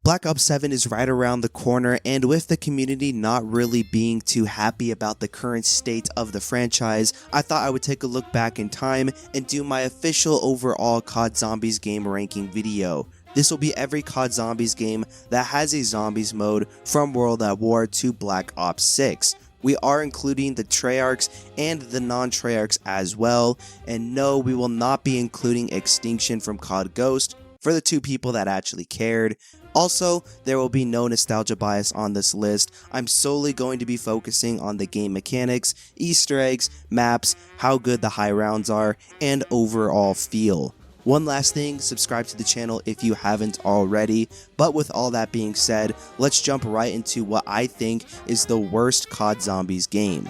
Black Ops 7 is right around the corner, and with the community not really being too happy about the current state of the franchise, I thought I would take a look back in time and do my official overall COD Zombies game ranking video. This will be every COD Zombies game that has a zombies mode from World at War to Black Ops 6. We are including the Treyarchs and the non-Treyarchs as well, and no, we will not be including Extinction from COD Ghost for the two people that actually cared. Also, there will be no nostalgia bias on this list. I'm solely going to be focusing on the game mechanics, Easter eggs, maps, how good the high rounds are, and overall feel. One last thing, subscribe to the channel if you haven't already, but with all that being said, let's jump right into what I think is the worst COD Zombies game.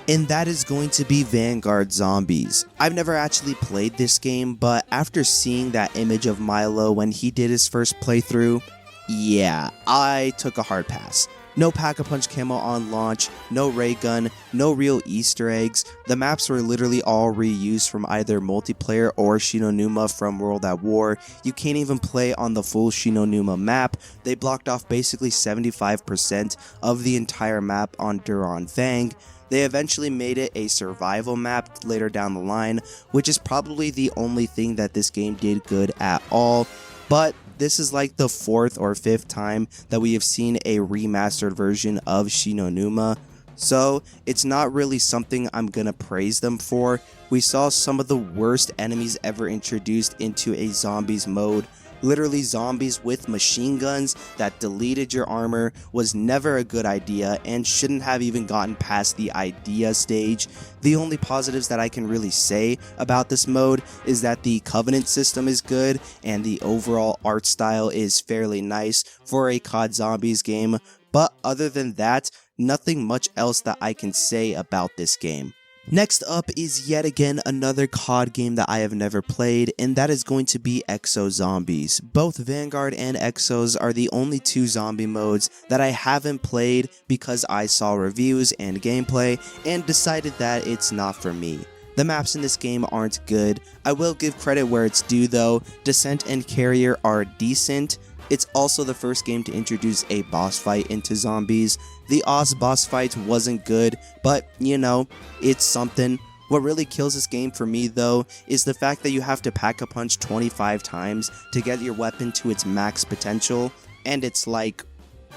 And that is going to be Vanguard Zombies. I've never actually played this game, but after seeing that image of Milo when he did his first playthrough, yeah, I took a hard pass. No Pack-a-Punch camo on launch, no ray gun, no real Easter eggs. The maps were literally all reused from either multiplayer or Shinonuma from World at War. You can't even play on the full Shinonuma map. They blocked off basically 75% of the entire map on Duran Vang. They eventually made it a survival map later down the line, which is probably the only thing that this game did good at all. But this is like the 4th or 5th time that we have seen a remastered version of Shinonuma, so it's not really something I'm gonna praise them for. We saw some of the worst enemies ever introduced into a zombies mode. Literally zombies with machine guns that deleted your armor was never a good idea and shouldn't have even gotten past the idea stage. The only positives that I can really say about this mode is that the Covenant system is good and the overall art style is fairly nice for a COD Zombies game, but other than that, nothing much else that I can say about this game. Next up is yet again another COD game that I have never played, and that is going to be Exo Zombies. Both Vanguard and Exos are the only two zombie modes that I haven't played because I saw reviews and gameplay and decided that it's not for me. The maps in this game aren't good. I will give credit where it's due though. Descent and Carrier are decent. It's also the first game to introduce a boss fight into zombies. The Oz boss fight wasn't good, but you know, it's something. What really kills this game for me though is the fact that you have to Pack-a-Punch 25 times to get your weapon to its max potential, and it's like,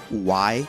why?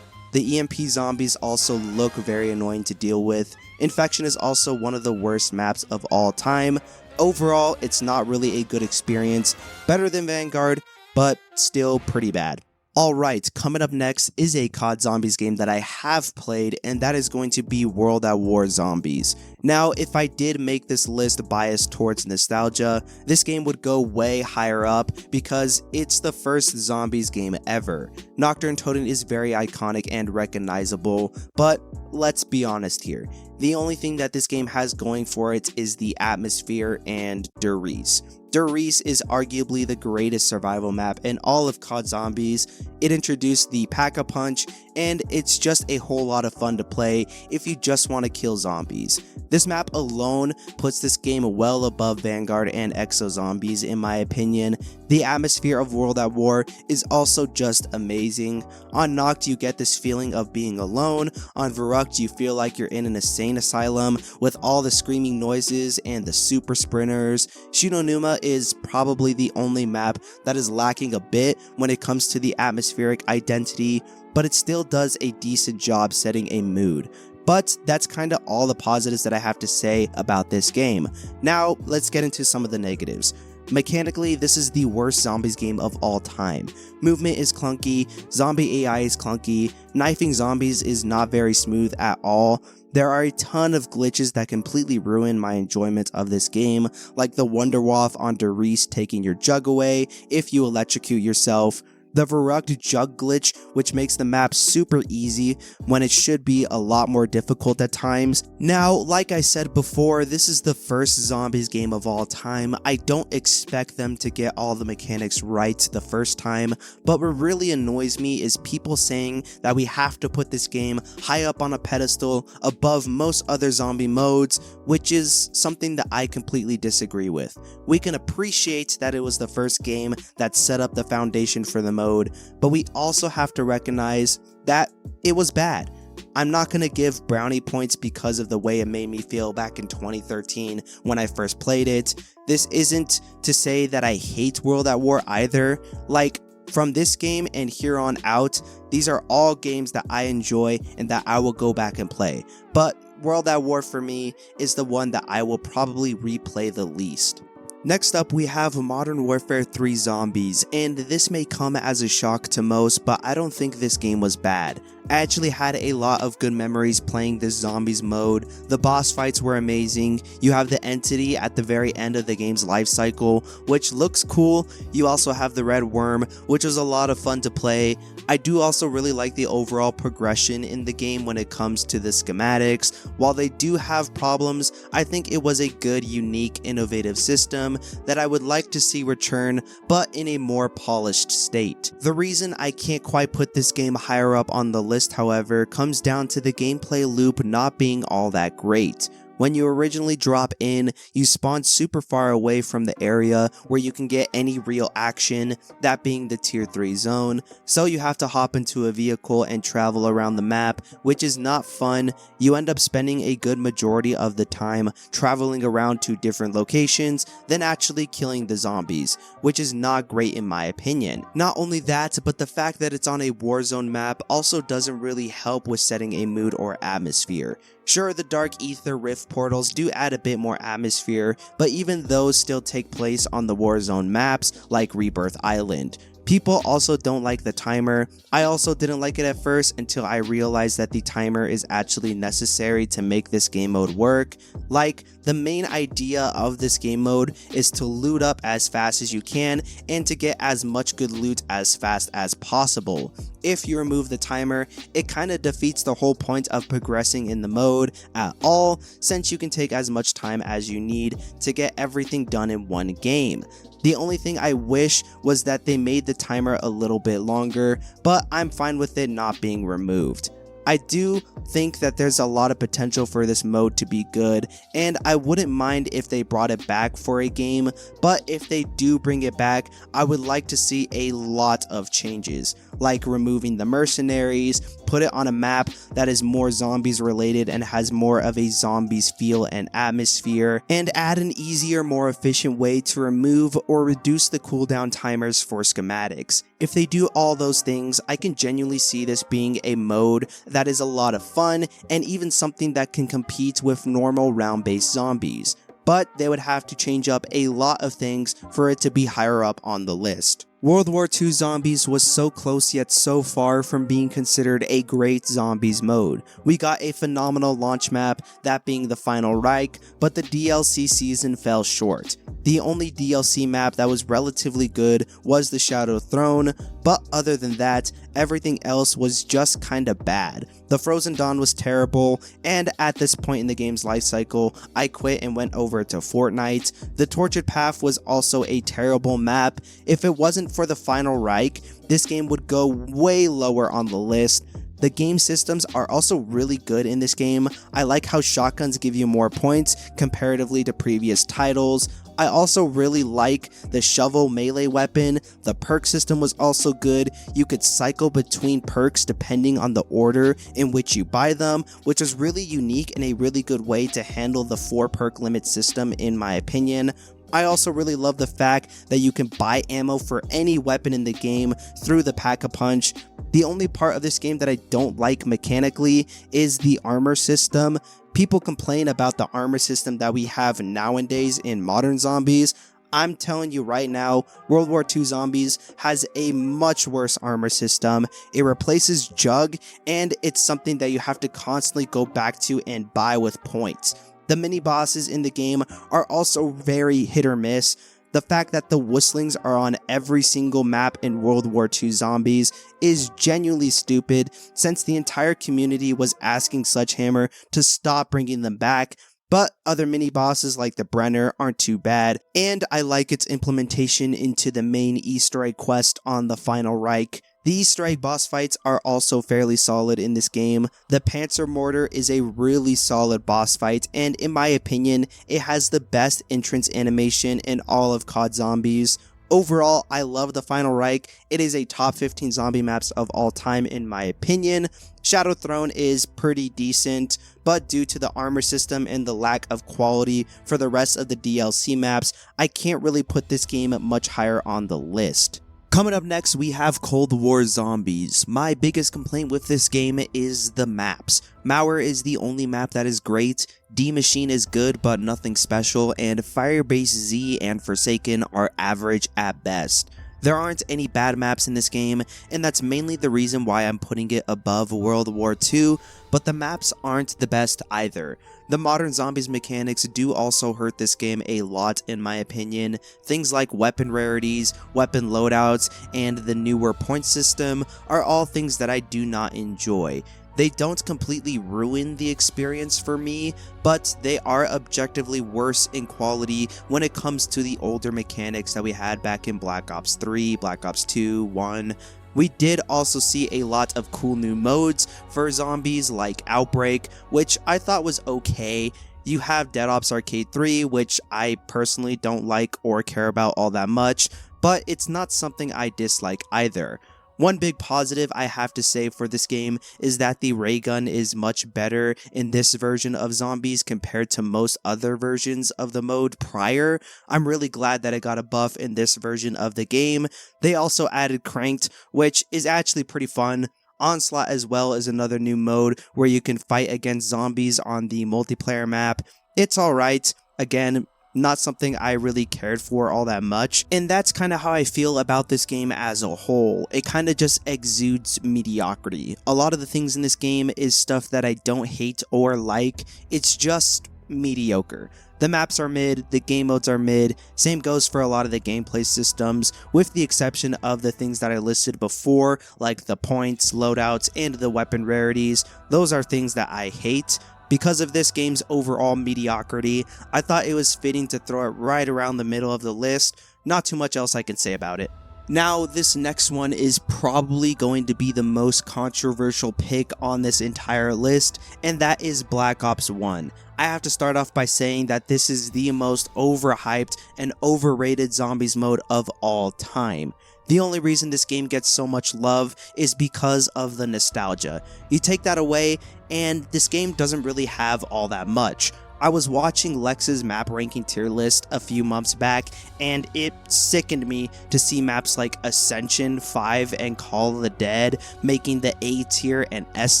The EMP zombies also look very annoying to deal with. Infection is also one of the worst maps of all time. Overall, it's not really a good experience. Better than Vanguard, but still pretty bad. Alright, coming up next is a COD Zombies game that I have played, and that is going to be World at War Zombies. Now, if I did make this list biased towards nostalgia, this game would go way higher up because it's the first Zombies game ever. Nocturne Totem is very iconic and recognizable, but let's be honest here. The only thing that this game has going for it is the atmosphere and Der Riese. Der Riese is arguably the greatest survival map in all of COD Zombies. It introduced the Pack-a-Punch, and it's just a whole lot of fun to play if you just want to kill zombies. This map alone puts this game well above Vanguard and Exo Zombies in my opinion. The atmosphere of World at War is also just amazing. On Noct you get this feeling of being alone, on Verrückt you feel like you're in an insane asylum with all the screaming noises and the super sprinters. Shinonuma is probably the only map that is lacking a bit when it comes to the atmospheric identity, but it still does a decent job setting a mood. But that's kinda all the positives that I have to say about this game. Now, let's get into some of the negatives. Mechanically, this is the worst zombies game of all time. Movement is clunky, zombie AI is clunky, knifing zombies is not very smooth at all. There are a ton of glitches that completely ruin my enjoyment of this game, like the Wunderwaffe on Der Riese taking your jug away if you electrocute yourself. The Verrückt jug glitch, which makes the map super easy when it should be a lot more difficult at times. Now, like I said before, this is the first zombies game of all time. I don't expect them to get all the mechanics right the first time, but what really annoys me is people saying that we have to put this game high up on a pedestal above most other zombie modes, which is something that I completely disagree with. We can appreciate that it was the first game that set up the foundation for the mode, mode, but we also have to recognize that it was bad. I'm not going to give brownie points because of the way it made me feel back in 2013 when I first played it. This isn't to say that I hate World at War either. Like, from this game and here on out, these are all games that I enjoy and that I will go back and play. But World at War for me is the one that I will probably replay the least. Next up, we have Modern Warfare 3 Zombies, and this may come as a shock to most, but I don't think this game was bad. I actually had a lot of good memories playing this Zombies mode. The boss fights were amazing. You have the entity at the very end of the game's life cycle, which looks cool. You also have the red worm, which was a lot of fun to play. I do also really like the overall progression in the game when it comes to the schematics. While they do have problems, I think it was a good, unique, innovative system that I would like to see return, but in a more polished state. The reason I can't quite put this game higher up on the list, however, comes down to the gameplay loop not being all that great. When you originally drop in, you spawn super far away from the area where you can get any real action, that being the tier 3 zone, so you have to hop into a vehicle and travel around the map, which is not fun. You end up spending a good majority of the time traveling around to different locations than actually killing the zombies, which is not great in my opinion. Not only that, but the fact that it's on a Warzone map also doesn't really help with setting a mood or atmosphere. Sure, the Dark Ether Rift portals do add a bit more atmosphere, but even those still take place on the Warzone maps like Rebirth Island. People also don't like the timer. I also didn't like it at first until I realized that the timer is actually necessary to make this game mode work. Like, the main idea of this game mode is to loot up as fast as you can and to get as much good loot as fast as possible. If you remove the timer, it kind of defeats the whole point of progressing in the mode at all, since you can take as much time as you need to get everything done in one game. The only thing I wish was that they made the timer a little bit longer, but I'm fine with it not being removed. I do think that there's a lot of potential for this mode to be good, and I wouldn't mind if they brought it back for a game, but if they do bring it back, I would like to see a lot of changes, like removing the mercenaries, put it on a map that is more zombies related and has more of a zombies feel and atmosphere, and add an easier, more efficient way to remove or reduce the cooldown timers for schematics. If they do all those things, I can genuinely see this being a mode that is a lot of fun and even something that can compete with normal round-based zombies. But they would have to change up a lot of things for it to be higher up on the list. World War II Zombies was so close yet so far from being considered a great zombies mode. We got a phenomenal launch map, that being the Final Reich, but the DLC season fell short. The only DLC map that was relatively good was the Shadow Throne, but other than that, everything else was just kinda bad. The Frozen Dawn was terrible, and at this point in the game's life cycle, I quit and went over to Fortnite. The Tortured Path was also a terrible map. If it wasn't for the Final Reich, this game would go way lower on the list. The game systems are also really good in this game. I like how shotguns give you more points comparatively to previous titles. I also really like the shovel melee weapon. The perk system was also good. You could cycle between perks depending on the order in which you buy them, which was really unique and a really good way to handle the 4 perk limit system in my opinion. I also really love the fact that you can buy ammo for any weapon in the game through the Pack-a-Punch. The only part of this game that I don't like mechanically is the armor system. People complain about the armor system that we have nowadays in modern zombies. I'm telling you right now, World War II Zombies has a much worse armor system. It replaces Jug, and it's something that you have to constantly go back to and buy with points. The mini bosses in the game are also very hit or miss. The fact that the Whistlings are on every single map in World War II Zombies is genuinely stupid, since the entire community was asking Sledgehammer to stop bringing them back. But other mini bosses like the Brenner aren't too bad, and I like its implementation into the main Easter egg quest on the Final Reich. The Easter egg boss fights are also fairly solid in this game. The Panzer Mortar is a really solid boss fight, and in my opinion, it has the best entrance animation in all of COD Zombies. Overall, I love the Final Reich. It is a top 15 zombie maps of all time in my opinion. Shadow Throne is pretty decent, but due to the armor system and the lack of quality for the rest of the DLC maps, I can't really put this game much higher on the list. Coming up next, we have Cold War Zombies. My biggest complaint with this game is the maps. Mauer is the only map that is great, D Machine is good but nothing special, and Firebase Z and Forsaken are average at best. There aren't any bad maps in this game, and that's mainly the reason why I'm putting it above World War II, but the maps aren't the best either. The modern zombies mechanics do also hurt this game a lot in my opinion. Things like weapon rarities, weapon loadouts, and the newer point system are all things that I do not enjoy. They don't completely ruin the experience for me, but they are objectively worse in quality when it comes to the older mechanics that we had back in Black Ops 3, Black Ops 2, 1. We did also see a lot of cool new modes for zombies like Outbreak, which I thought was okay. You have Dead Ops Arcade 3, which I personally don't like or care about all that much, but it's not something I dislike either. One big positive I have to say for this game is that the ray gun is much better in this version of Zombies compared to most other versions of the mode prior. I'm really glad that it got a buff in this version of the game. They also added Cranked, which is actually pretty fun. Onslaught as well is another new mode where you can fight against zombies on the multiplayer map. It's alright. Again, not something I really cared for all that much, and that's kind of how I feel about this game as a whole. It kind of just exudes mediocrity. A lot of the things in this game is stuff that I don't hate or like, it's just mediocre. The maps are mid, the game modes are mid, same goes for a lot of the gameplay systems, with the exception of the things that I listed before, like the points, loadouts, and the weapon rarities. Those are things that I hate. Because of this game's overall mediocrity, I thought it was fitting to throw it right around the middle of the list. Not too much else I can say about it. Now, this next one is probably going to be the most controversial pick on this entire list, and that is Black Ops 1. I have to start off by saying that this is the most overhyped and overrated zombies mode of all time. The only reason this game gets so much love is because of the nostalgia. You take that away, and this game doesn't really have all that much. I was watching Lex's map ranking tier list a few months back, and it sickened me to see maps like Ascension, 5, and Call of the Dead making the A tier and S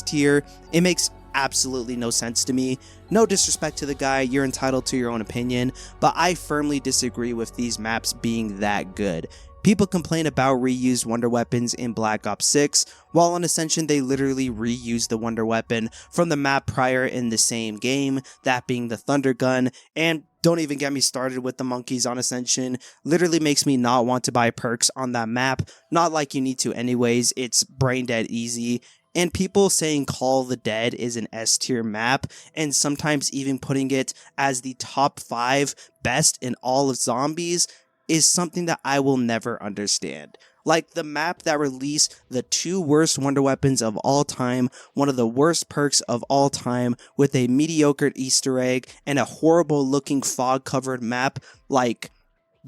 tier. It makes absolutely no sense to me. No disrespect to the guy, you're entitled to your own opinion, but I firmly disagree with these maps being that good. People complain about reused wonder weapons in Black Ops 6, while on Ascension they literally reused the wonder weapon from the map prior in the same game, that being the Thunder Gun, and don't even get me started with the monkeys on Ascension. Literally makes me not want to buy perks on that map, not like you need to anyways, it's brain dead easy. And people saying Call of the Dead is an S tier map, and sometimes even putting it as the top 5 best in all of zombies, is something that I will never understand. Like the map that released the 2 worst wonder weapons of all time, one of the worst perks of all time, with a mediocre Easter egg and a horrible looking fog covered map. Like,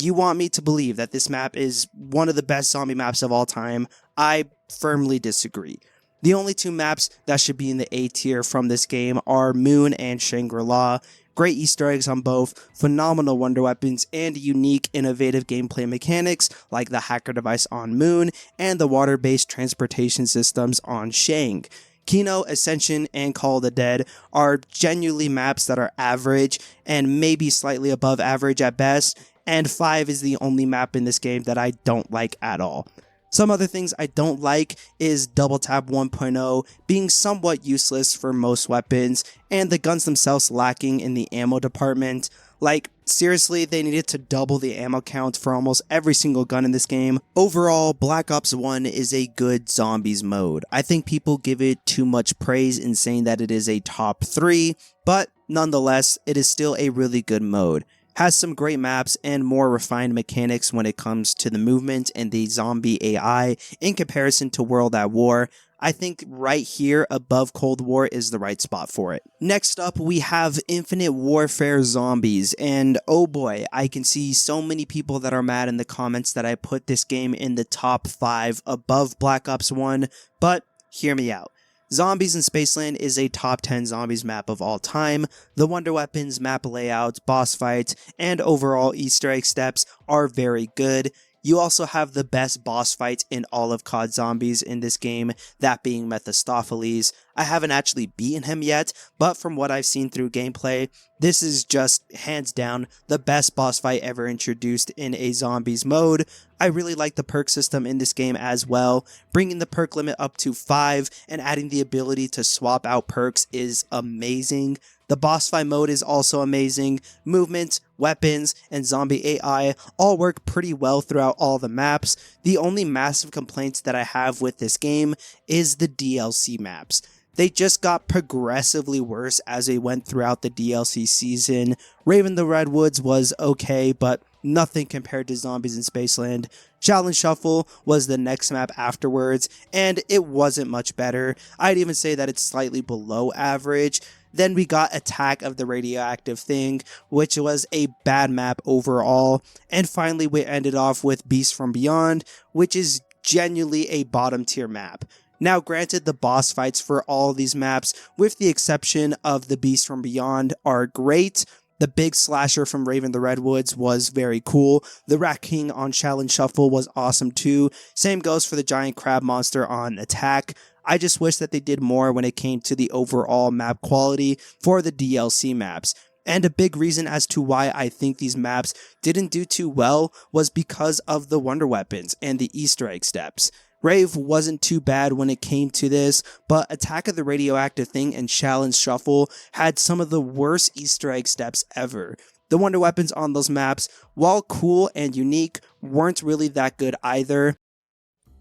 you want me to believe that this map is one of the best zombie maps of all time? I firmly disagree. The only 2 maps that should be in the A tier from this game are Moon and Shangri-La. Great Easter eggs on both, phenomenal wonder weapons, and unique, innovative gameplay mechanics like the hacker device on Moon and the water-based transportation systems on Shang. Kino, Ascension, and Call of the Dead are genuinely maps that are average and maybe slightly above average at best, and 5 is the only map in this game that I don't like at all. Some other things I don't like is Double Tap 1.0 being somewhat useless for most weapons, and the guns themselves lacking in the ammo department. Like, seriously, they needed to double the ammo count for almost every single gun in this game. Overall, Black Ops 1 is a good zombies mode. I think people give it too much praise in saying that it is a top 3, but nonetheless, it is still a really good mode. has some great maps and more refined mechanics when it comes to the movement and the zombie AI in comparison to World at War. I think right here above Cold War is the right spot for it. Next up, we have Infinite Warfare Zombies, and oh boy, I can see so many people that are mad in the comments that I put this game in the top 5 above Black Ops 1, but hear me out. Zombies in Spaceland is a top 10 zombies map of all time. The wonder weapons, map layout, boss fights, and overall Easter egg steps are very good. You also have the best boss fight in all of COD Zombies in this game, that being Mephistopheles. I haven't actually beaten him yet, but from what I've seen through gameplay, this is just hands down the best boss fight ever introduced in a Zombies mode. I really like the perk system in this game as well. Bringing the perk limit up to 5 and adding the ability to swap out perks is amazing. The boss fight mode is also amazing. Movement, weapons, and zombie AI all work pretty well throughout all the maps. The only massive complaints that I have with this game is the DLC maps. They just got progressively worse as they went throughout the DLC season. Raven the Redwoods was okay, but nothing compared to Zombies in Spaceland. Challenge Shuffle was the next map afterwards, and it wasn't much better. I'd even say that it's slightly below average. Then we got Attack of the Radioactive Thing, which was a bad map overall. And finally, we ended off with Beast from Beyond, which is genuinely a bottom tier map. Now granted, the boss fights for all these maps, with the exception of the Beast from Beyond, are great. The big slasher from Raven the Redwoods was very cool. The Rat King on Challenge Shuffle was awesome too. Same goes for the giant crab monster on Attack. I just wish that they did more when it came to the overall map quality for the DLC maps. And a big reason as to why I think these maps didn't do too well was because of the wonder weapons and the Easter egg steps. Rave wasn't too bad when it came to this, but Attack of the Radioactive Thing and Challenge Shuffle had some of the worst Easter egg steps ever. The wonder weapons on those maps, while cool and unique, weren't really that good either.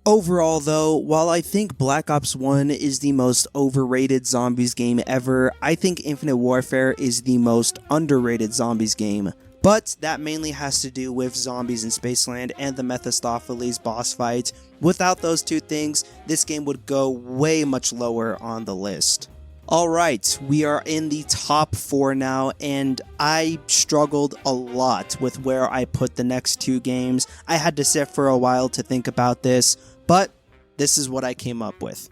Overall though, while I think Black Ops 1 is the most overrated zombies game ever, I think Infinite Warfare is the most underrated zombies game. But that mainly has to do with Zombies in Spaceland and the Mephistopheles boss fight. Without those two things, this game would go way much lower on the list. Alright, we are in the top 4 now, and I struggled a lot with where I put the next 2 games. I had to sit for a while to think about this, but this is what I came up with.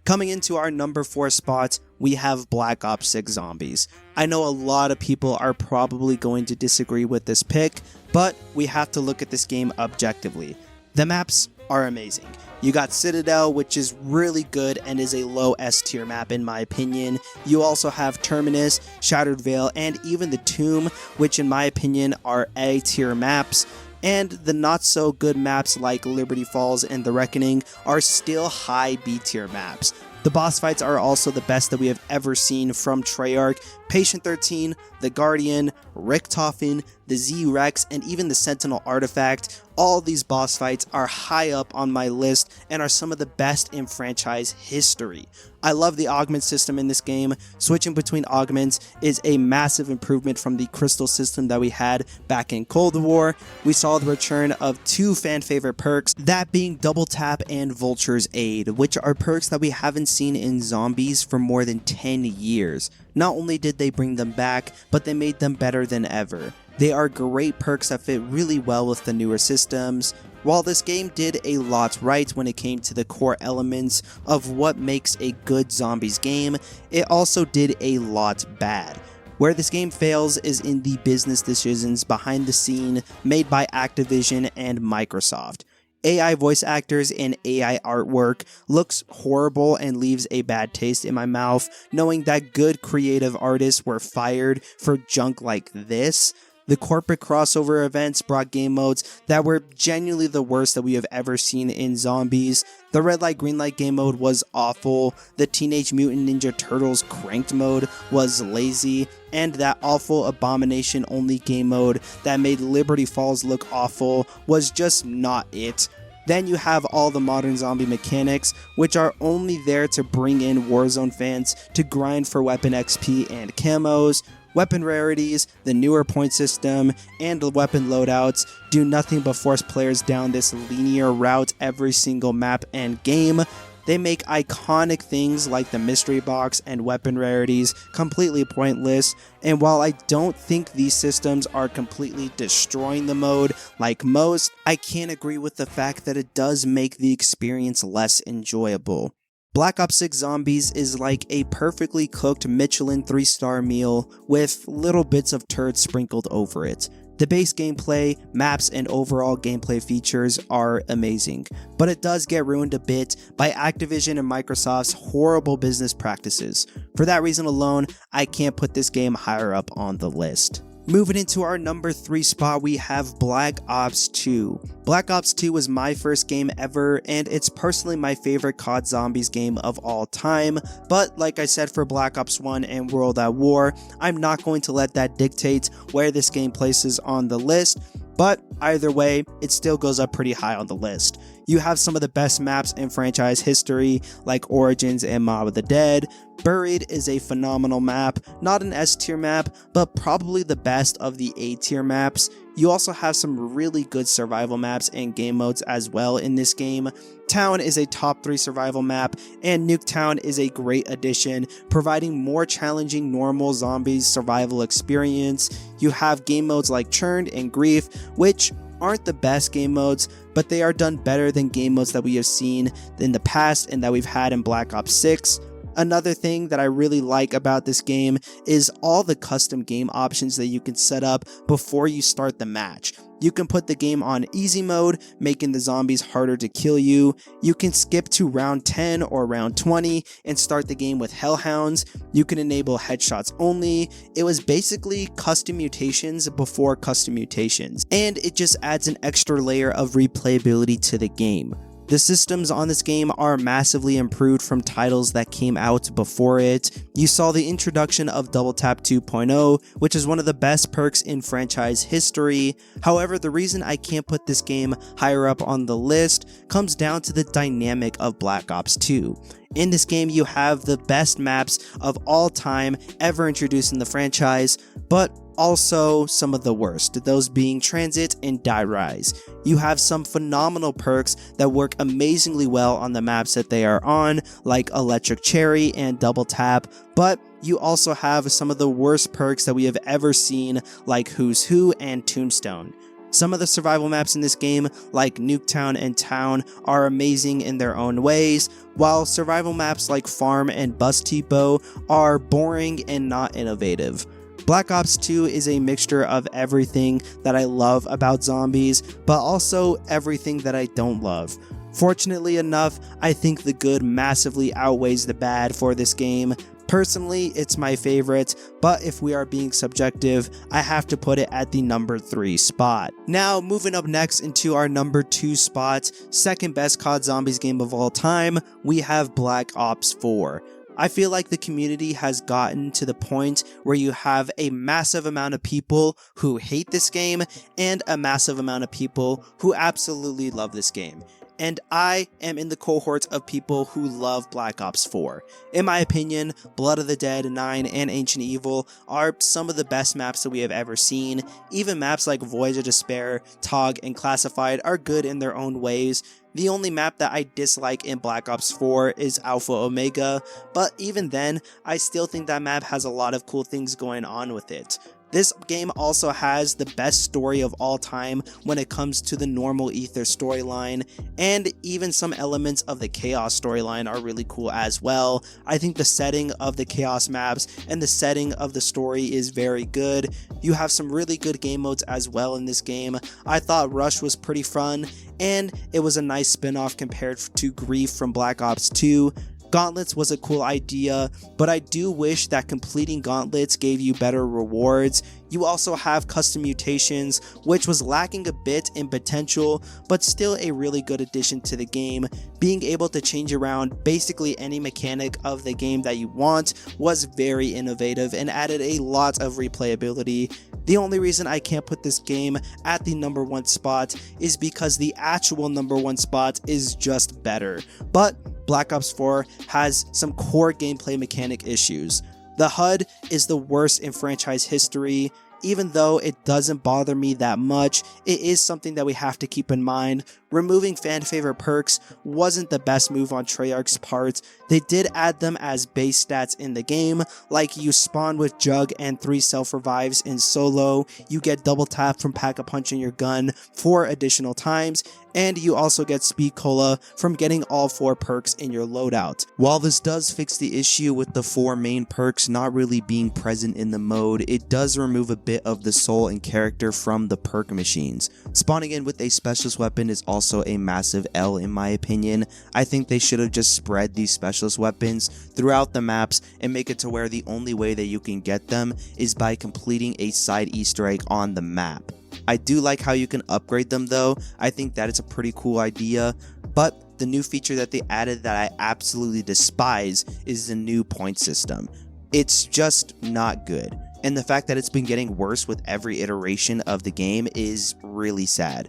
Coming into our number 4 spot, we have Black Ops 6 Zombies. I know a lot of people are probably going to disagree with this pick, but we have to look at this game objectively. The maps are amazing. You got Citadel, which is really good and is a low S tier map in my opinion. You also have Terminus, Shattered Veil, and even the Tomb, which in my opinion are A tier maps. And the not so good maps like Liberty Falls and The Reckoning are still high B tier maps. The boss fights are also the best that we have ever seen from Treyarch. Patient 13, The Guardian, Richtofen, the Z-Rex, and even the Sentinel Artifact. All these boss fights are high up on my list and are some of the best in franchise history. I love the augment system in this game. Switching between augments is a massive improvement from the crystal system that we had back in Cold War. We saw the return of 2 fan favorite perks, that being Double Tap and Vulture's Aid, which are perks that we haven't seen in Zombies for more than 10 years. Not only did they bring them back, but they made them better than ever. They are great perks that fit really well with the newer systems. While this game did a lot right when it came to the core elements of what makes a good Zombies game, it also did a lot bad. Where this game fails is in the business decisions behind the scene made by Activision and Microsoft. AI voice actors and AI artwork looks horrible and leaves a bad taste in my mouth, knowing that good creative artists were fired for junk like this. The corporate crossover events brought game modes that were genuinely the worst that we have ever seen in Zombies. The red light green light game mode was awful, the Teenage Mutant Ninja Turtles cranked mode was lazy, and that awful abomination only game mode that made Liberty Falls look awful was just not it. Then you have all the modern zombie mechanics, which are only there to bring in Warzone fans to grind for weapon XP and camos. Weapon rarities, the newer point system, and the weapon loadouts do nothing but force players down this linear route every single map and game. They make iconic things like the mystery box and weapon rarities completely pointless, and while I don't think these systems are completely destroying the mode like most, I can't agree with the fact that it does make the experience less enjoyable. Black Ops 6 Zombies is like a perfectly cooked Michelin 3-star meal with little bits of turds sprinkled over it. The base gameplay, maps, and overall gameplay features are amazing, but it does get ruined a bit by Activision and Microsoft's horrible business practices. For that reason alone, I can't put this game higher up on the list. Moving into our number 3 spot, we have Black Ops 2. Black Ops 2 was my first game ever, and it's personally my favorite COD Zombies game of all time, but like I said for Black Ops 1 and World at War, I'm not going to let that dictate where this game places on the list, but either way, it still goes up pretty high on the list. You have some of the best maps in franchise history, like Origins and Mob of the Dead. Buried is a phenomenal map, not an S tier map, but probably the best of the A tier maps. You also have some really good survival maps and game modes as well in this game. Town is a top 3 survival map, and Nuketown is a great addition, providing more challenging normal zombies survival experience. You have game modes like Churned and Grief, which aren't the best game modes, but they are done better than game modes that we have seen in the past and that we've had in Black Ops 6. Another thing that I really like about this game is all the custom game options that you can set up before you start the match. You can put the game on easy mode, making the zombies harder to kill you. You can skip to round 10 or round 20 and start the game with hellhounds. You can enable headshots only. It was basically custom mutations before custom mutations, and it just adds an extra layer of replayability to the game. The systems on this game are massively improved from titles that came out before it. You saw the introduction of Double Tap 2.0, which is one of the best perks in franchise history. However, the reason I can't put this game higher up on the list comes down to the dynamic of Black Ops 2. In this game, you have the best maps of all time ever introduced in the franchise, but also some of the worst, those being Transit and Die Rise. You have some phenomenal perks that work amazingly well on the maps that they are on, like Electric Cherry and Double Tap, but you also have some of the worst perks that we have ever seen, like Who's Who and Tombstone. Some of the survival maps in this game, like Nuketown and Town, are amazing in their own ways, while survival maps like Farm and Bus Depot are boring and not innovative. Black Ops 2 is a mixture of everything that I love about zombies, but also everything that I don't love. Fortunately enough, I think the good massively outweighs the bad for this game. Personally, it's my favorite, but if we are being subjective, I have to put it at the number 3 spot. Now, moving up next into our number 2 spot, second best COD Zombies game of all time, we have Black Ops 4. I feel like the community has gotten to the point where you have a massive amount of people who hate this game and a massive amount of people who absolutely love this game. And I am in the cohort of people who love Black Ops 4. In my opinion, Blood of the Dead 9 and Ancient Evil are some of the best maps that we have ever seen. Even maps like Voyage of Despair, TOG, and Classified are good in their own ways. The only map that I dislike in Black Ops 4 is Alpha Omega, but even then, I still think that map has a lot of cool things going on with it. This game also has the best story of all time when it comes to the normal Ether storyline, and even some elements of the Chaos storyline are really cool as well. I think the setting of the Chaos maps and the setting of the story is very good. You have some really good game modes as well in this game. I thought Rush was pretty fun, and it was a nice spin-off compared to Grief from Black Ops 2. Gauntlets was a cool idea, but I do wish that completing Gauntlets gave you better rewards. You also have custom mutations, which was lacking a bit in potential, but still a really good addition to the game. Being able to change around basically any mechanic of the game that you want was very innovative and added a lot of replayability. The only reason I can't put this game at the number 1 spot is because the actual number 1 spot is just better. But Black Ops 4 has some core gameplay mechanic issues. The HUD is the worst in franchise history. Even though it doesn't bother me that much, it is something that we have to keep in mind. Removing fan favorite perks wasn't the best move on Treyarch's part. They did add them as base stats in the game, like you spawn with Jug and 3 self-revives in solo, you get double tap from pack-a-punching your gun 4 additional times, and you also get speed cola from getting all 4 perks in your loadout. While this does fix the issue with the 4 main perks not really being present in the mode, it does remove a bit of the soul and character from the perk machines. Spawning in with a specialist weapon is also a massive L in my opinion. I think they should have just spread these specialist weapons throughout the maps and make it to where the only way that you can get them is by completing a side Easter egg on the map. I do like how you can upgrade them though. I think that is a pretty cool idea, but the new feature that they added that I absolutely despise is the new point system. It's just not good, and the fact that it's been getting worse with every iteration of the game is really sad.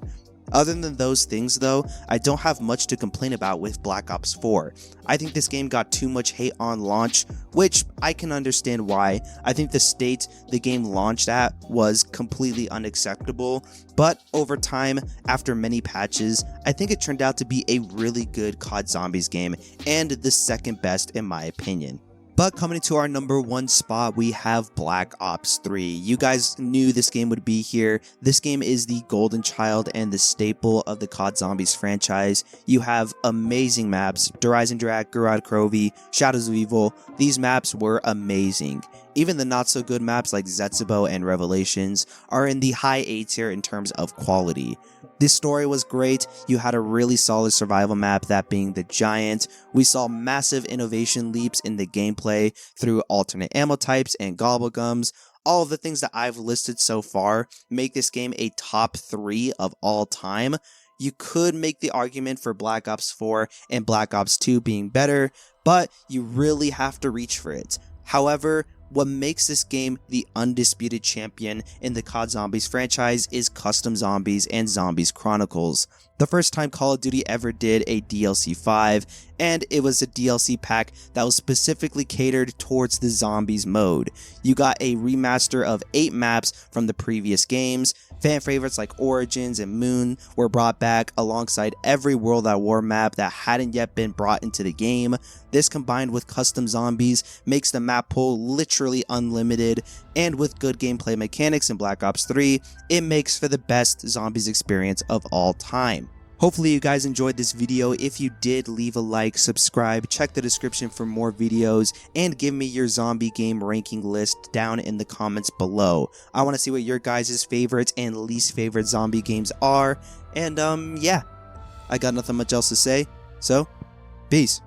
Other than those things though, I don't have much to complain about with Black Ops 4. I think this game got too much hate on launch, which I can understand why. I think the state the game launched at was completely unacceptable, but over time, after many patches, I think it turned out to be a really good COD Zombies game, and the second best in my opinion. But coming to our number 1 spot, we have Black Ops 3. You guys knew this game would be here. This game is the golden child and the staple of the COD Zombies franchise. You have amazing maps, Horizon Drag, Gurad Krovi, Shadows of Evil. These maps were amazing. Even the not so good maps like Zetsubo and Revelations are in the high A tier in terms of quality. This story was great. You had a really solid survival map, that being the Giant. We saw massive innovation leaps in the gameplay through alternate ammo types and gobblegums. All of the things that I've listed so far make this game a top 3 of all time. You could make the argument for Black Ops 4 and Black Ops 2 being better, but you really have to reach for it. However, what makes this game the undisputed champion in the COD Zombies franchise is Custom Zombies and Zombies Chronicles. The first time Call of Duty ever did a DLC 5, and it was a DLC pack that was specifically catered towards the Zombies mode. You got a remaster of 8 maps from the previous games. Fan favorites like Origins and Moon were brought back alongside every World at War map that hadn't yet been brought into the game. This combined with Custom Zombies makes the map pool literally unlimited, and with good gameplay mechanics in Black Ops 3, it makes for the best Zombies experience of all time. Hopefully you guys enjoyed this video. If you did, leave a like, subscribe, check the description for more videos, and give me your zombie game ranking list down in the comments below. I want to see what your guys' favorites and least favorite zombie games are, and yeah, I got nothing much else to say, so peace.